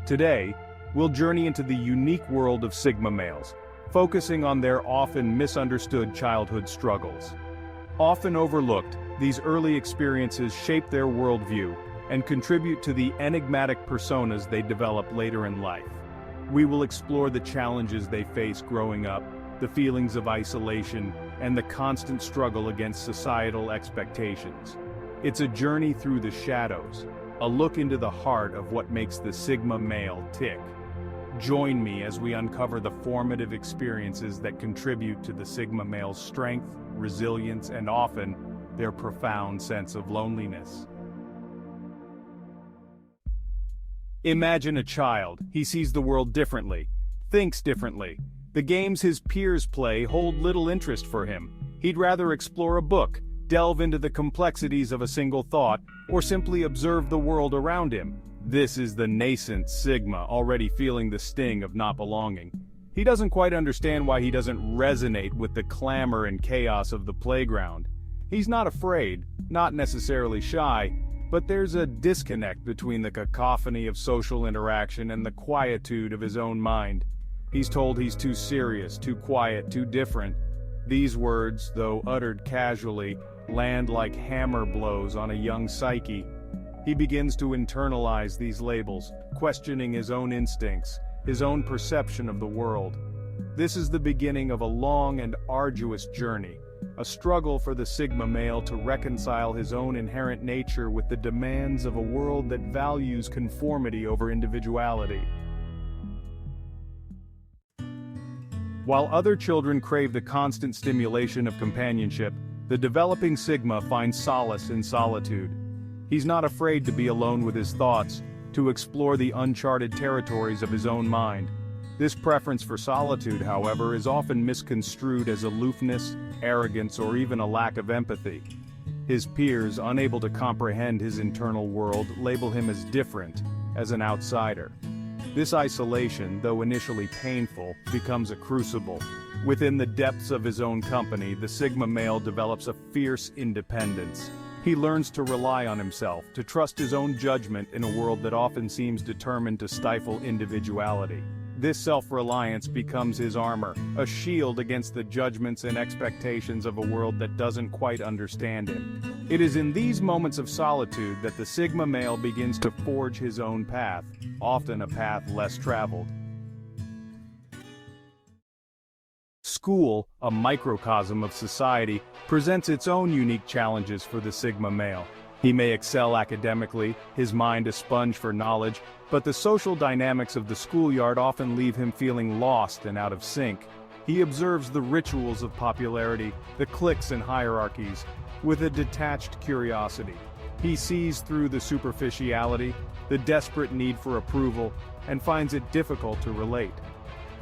Today, we'll journey into the unique world of Sigma males, focusing on their often misunderstood childhood struggles. Often overlooked, these early experiences shape their worldview and contribute to the enigmatic personas they develop later in life. We will explore the challenges they face growing up, the feelings of isolation, and the constant struggle against societal expectations. It's a journey through the shadows, a look into the heart of what makes the Sigma male tick. Join me as we uncover the formative experiences that contribute to the Sigma male's strength, resilience, and often, their profound sense of loneliness. Imagine a child. He sees the world differently, thinks differently. The games his peers play hold little interest for him. He'd rather explore a book, delve into the complexities of a single thought, or simply observe the world around him. This is the nascent Sigma already feeling the sting of not belonging. He doesn't quite understand why he doesn't resonate with the clamor and chaos of the playground. He's not afraid, not necessarily shy, but there's a disconnect between the cacophony of social interaction and the quietude of his own mind. He's told he's too serious, too quiet, too different. These words, though uttered casually, land like hammer blows on a young psyche. He begins to internalize these labels, questioning his own instincts, his own perception of the world. This is the beginning of a long and arduous journey, a struggle for the Sigma male to reconcile his own inherent nature with the demands of a world that values conformity over individuality. While other children crave the constant stimulation of companionship, the developing Sigma finds solace in solitude. He's not afraid to be alone with his thoughts, to explore the uncharted territories of his own mind. This preference for solitude, however, is often misconstrued as aloofness, arrogance, or even a lack of empathy. His peers, unable to comprehend his internal world, label him as different, as an outsider. This isolation, though initially painful, becomes a crucible. Within the depths of his own company, the Sigma male develops a fierce independence. He learns to rely on himself, to trust his own judgment in a world that often seems determined to stifle individuality. This self-reliance becomes his armor, a shield against the judgments and expectations of a world that doesn't quite understand him. It is in these moments of solitude that the Sigma male begins to forge his own path, often a path less traveled. School, a microcosm of society, presents its own unique challenges for the Sigma male. He may excel academically, his mind a sponge for knowledge, but the social dynamics of the schoolyard often leave him feeling lost and out of sync. He observes the rituals of popularity, the cliques and hierarchies, with a detached curiosity. He sees through the superficiality, the desperate need for approval, and finds it difficult to relate.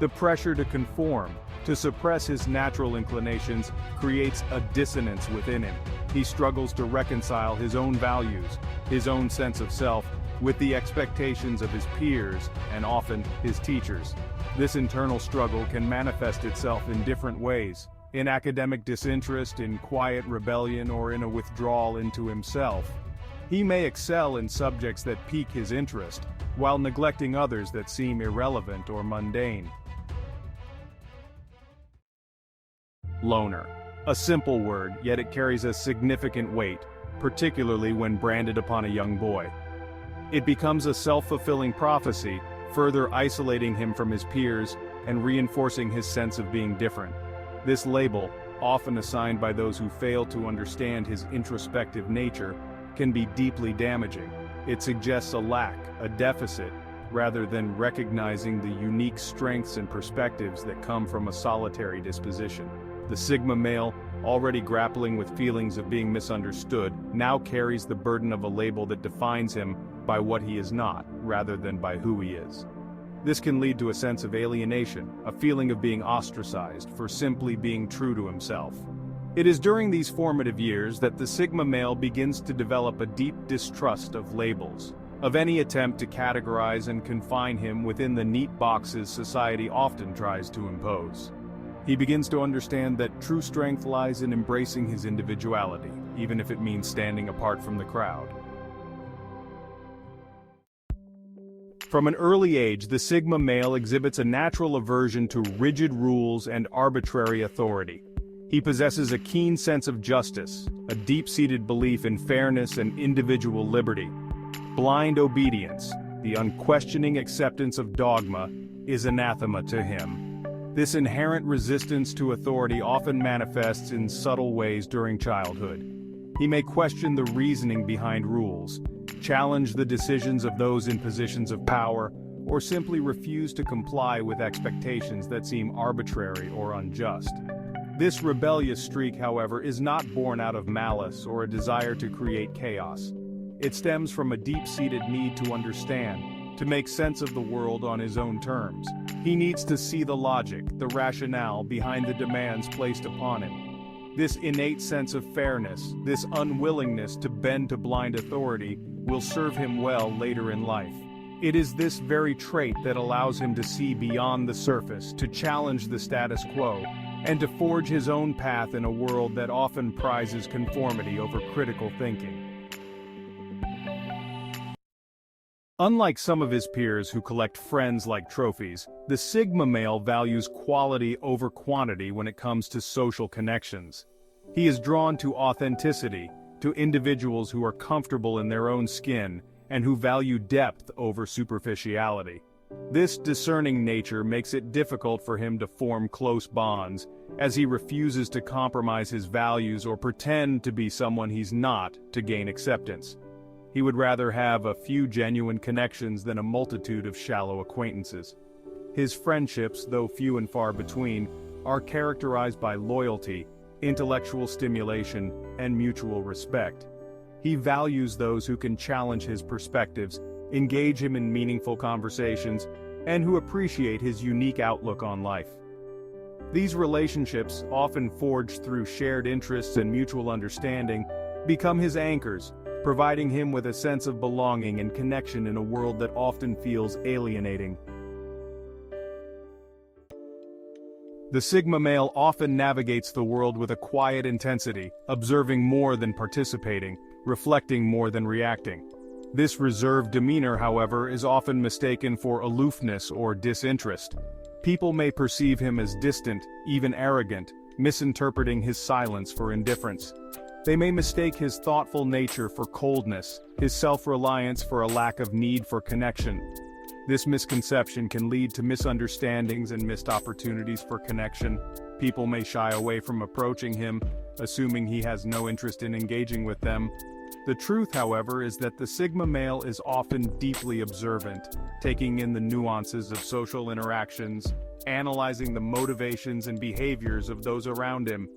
The pressure to conform, to suppress his natural inclinations, creates a dissonance within him. He struggles to reconcile his own values, his own sense of self, with the expectations of his peers, and often his teachers. This internal struggle can manifest itself in different ways: in academic disinterest, in quiet rebellion, or in a withdrawal into himself. He may excel in subjects that pique his interest, while neglecting others that seem irrelevant or mundane. Loner. A simple word, yet it carries a significant weight, particularly when branded upon a young boy. It becomes a self-fulfilling prophecy, further isolating him from his peers and reinforcing his sense of being different. This label, often assigned by those who fail to understand his introspective nature, can be deeply damaging. It suggests a lack, a deficit, rather than recognizing the unique strengths and perspectives that come from a solitary disposition. The Sigma male, already grappling with feelings of being misunderstood, now carries the burden of a label that defines him by what he is not, rather than by who he is. This can lead to a sense of alienation, a feeling of being ostracized for simply being true to himself. It is during these formative years that the Sigma male begins to develop a deep distrust of labels, of any attempt to categorize and confine him within the neat boxes society often tries to impose. He begins to understand that true strength lies in embracing his individuality, even if it means standing apart from the crowd. From an early age, the Sigma male exhibits a natural aversion to rigid rules and arbitrary authority. He possesses a keen sense of justice, a deep-seated belief in fairness and individual liberty. Blind obedience, the unquestioning acceptance of dogma, is anathema to him. This inherent resistance to authority often manifests in subtle ways during childhood. He may question the reasoning behind rules, challenge the decisions of those in positions of power, or simply refuse to comply with expectations that seem arbitrary or unjust. This rebellious streak, however, is not born out of malice or a desire to create chaos. It stems from a deep-seated need to understand, to make sense of the world on his own terms. He needs to see the logic, the rationale behind the demands placed upon him. This innate sense of fairness, this unwillingness to bend to blind authority, will serve him well later in life. It is this very trait that allows him to see beyond the surface, to challenge the status quo, and to forge his own path in a world that often prizes conformity over critical thinking. Unlike some of his peers who collect friends like trophies, the Sigma male values quality over quantity when it comes to social connections. He is drawn to authenticity, to individuals who are comfortable in their own skin, and who value depth over superficiality. This discerning nature makes it difficult for him to form close bonds, as he refuses to compromise his values or pretend to be someone he's not to gain acceptance. He would rather have a few genuine connections than a multitude of shallow acquaintances. His friendships, though few and far between, are characterized by loyalty, intellectual stimulation, and mutual respect. He values those who can challenge his perspectives, engage him in meaningful conversations, and who appreciate his unique outlook on life. These relationships, often forged through shared interests and mutual understanding, become his anchors, providing him with a sense of belonging and connection in a world that often feels alienating. The Sigma male often navigates the world with a quiet intensity, observing more than participating, reflecting more than reacting. This reserved demeanor, however, is often mistaken for aloofness or disinterest. People may perceive him as distant, even arrogant, misinterpreting his silence for indifference. They may mistake his thoughtful nature for coldness, his self-reliance for a lack of need for connection. This misconception can lead to misunderstandings and missed opportunities for connection. People may shy away from approaching him, assuming he has no interest in engaging with them. The truth, however, is that the Sigma male is often deeply observant, taking in the nuances of social interactions, analyzing the motivations and behaviors of those around him.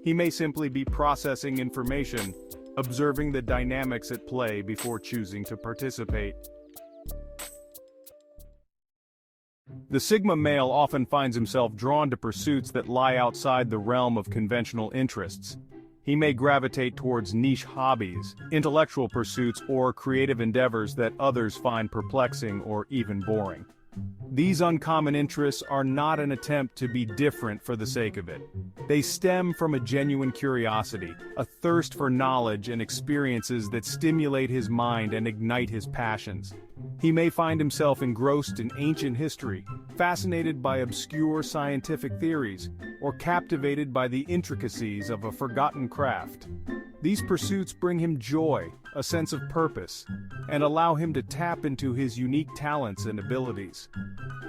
He may simply be processing information, observing the dynamics at play before choosing to participate. The Sigma male often finds himself drawn to pursuits that lie outside the realm of conventional interests. He may gravitate towards niche hobbies, intellectual pursuits, or creative endeavors that others find perplexing or even boring. These uncommon interests are not an attempt to be different for the sake of it. They stem from a genuine curiosity, a thirst for knowledge and experiences that stimulate his mind and ignite his passions. He may find himself engrossed in ancient history, fascinated by obscure scientific theories, or captivated by the intricacies of a forgotten craft. These pursuits bring him joy, a sense of purpose, and allow him to tap into his unique talents and abilities.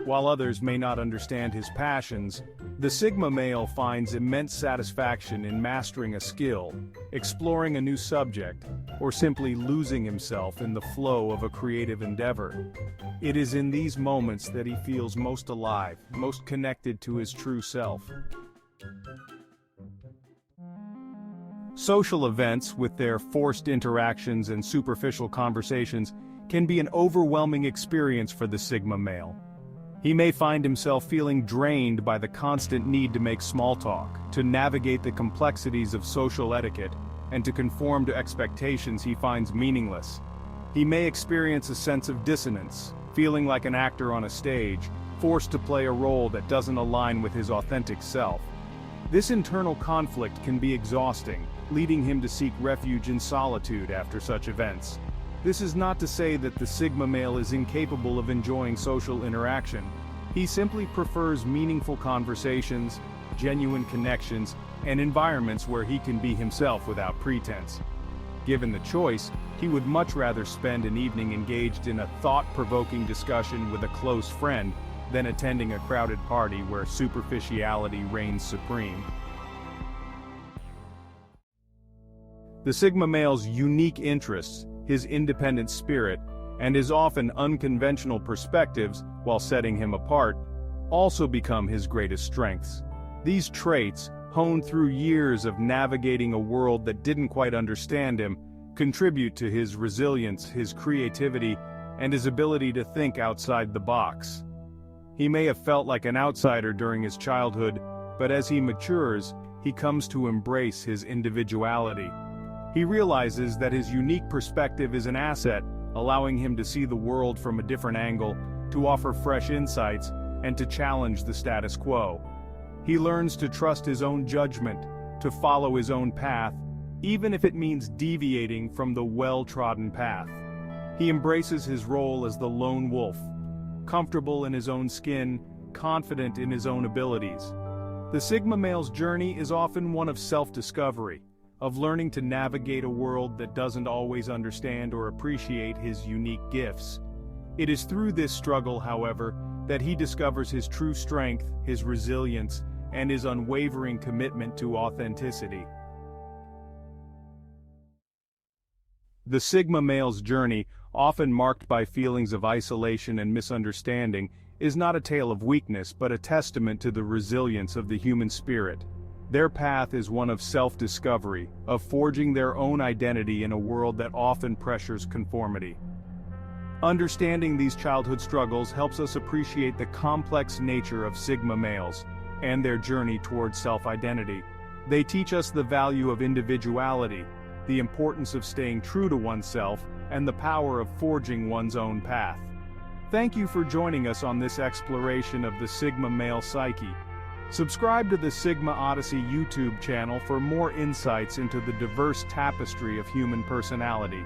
While others may not understand his passions, the Sigma male finds immense satisfaction in mastering a skill, exploring a new subject, or simply losing himself in the flow of a creative endeavor. It is in these moments that he feels most alive, most connected to his true self. Social events, with their forced interactions and superficial conversations, can be an overwhelming experience for the Sigma male. He may find himself feeling drained by the constant need to make small talk, to navigate the complexities of social etiquette, and to conform to expectations he finds meaningless. He may experience a sense of dissonance, feeling like an actor on a stage, forced to play a role that doesn't align with his authentic self. This internal conflict can be exhausting, leading him to seek refuge in solitude after such events. This is not to say that the Sigma male is incapable of enjoying social interaction. He simply prefers meaningful conversations, genuine connections, and environments where he can be himself without pretense. Given the choice, he would much rather spend an evening engaged in a thought-provoking discussion with a close friend than attending a crowded party where superficiality reigns supreme. The Sigma male's unique interests, his independent spirit, and his often unconventional perspectives, while setting him apart, also become his greatest strengths. These traits, honed through years of navigating a world that didn't quite understand him, contribute to his resilience, his creativity, and his ability to think outside the box. He may have felt like an outsider during his childhood, but as he matures, he comes to embrace his individuality. He realizes that his unique perspective is an asset, allowing him to see the world from a different angle, to offer fresh insights, and to challenge the status quo. He learns to trust his own judgment, to follow his own path, even if it means deviating from the well-trodden path. He embraces his role as the lone wolf, comfortable in his own skin, confident in his own abilities. The Sigma male's journey is often one of self-discovery, of learning to navigate a world that doesn't always understand or appreciate his unique gifts. It is through this struggle, however, that he discovers his true strength, his resilience, and his unwavering commitment to authenticity. The Sigma male's journey, often marked by feelings of isolation and misunderstanding, is not a tale of weakness but a testament to the resilience of the human spirit. Their path is one of self-discovery, of forging their own identity in a world that often pressures conformity. Understanding these childhood struggles helps us appreciate the complex nature of Sigma males and their journey towards self-identity. They teach us the value of individuality, the importance of staying true to oneself, and the power of forging one's own path. Thank you for joining us on this exploration of the Sigma male psyche. Subscribe to the Sigma Odyssey YouTube channel for more insights into the diverse tapestry of human personality.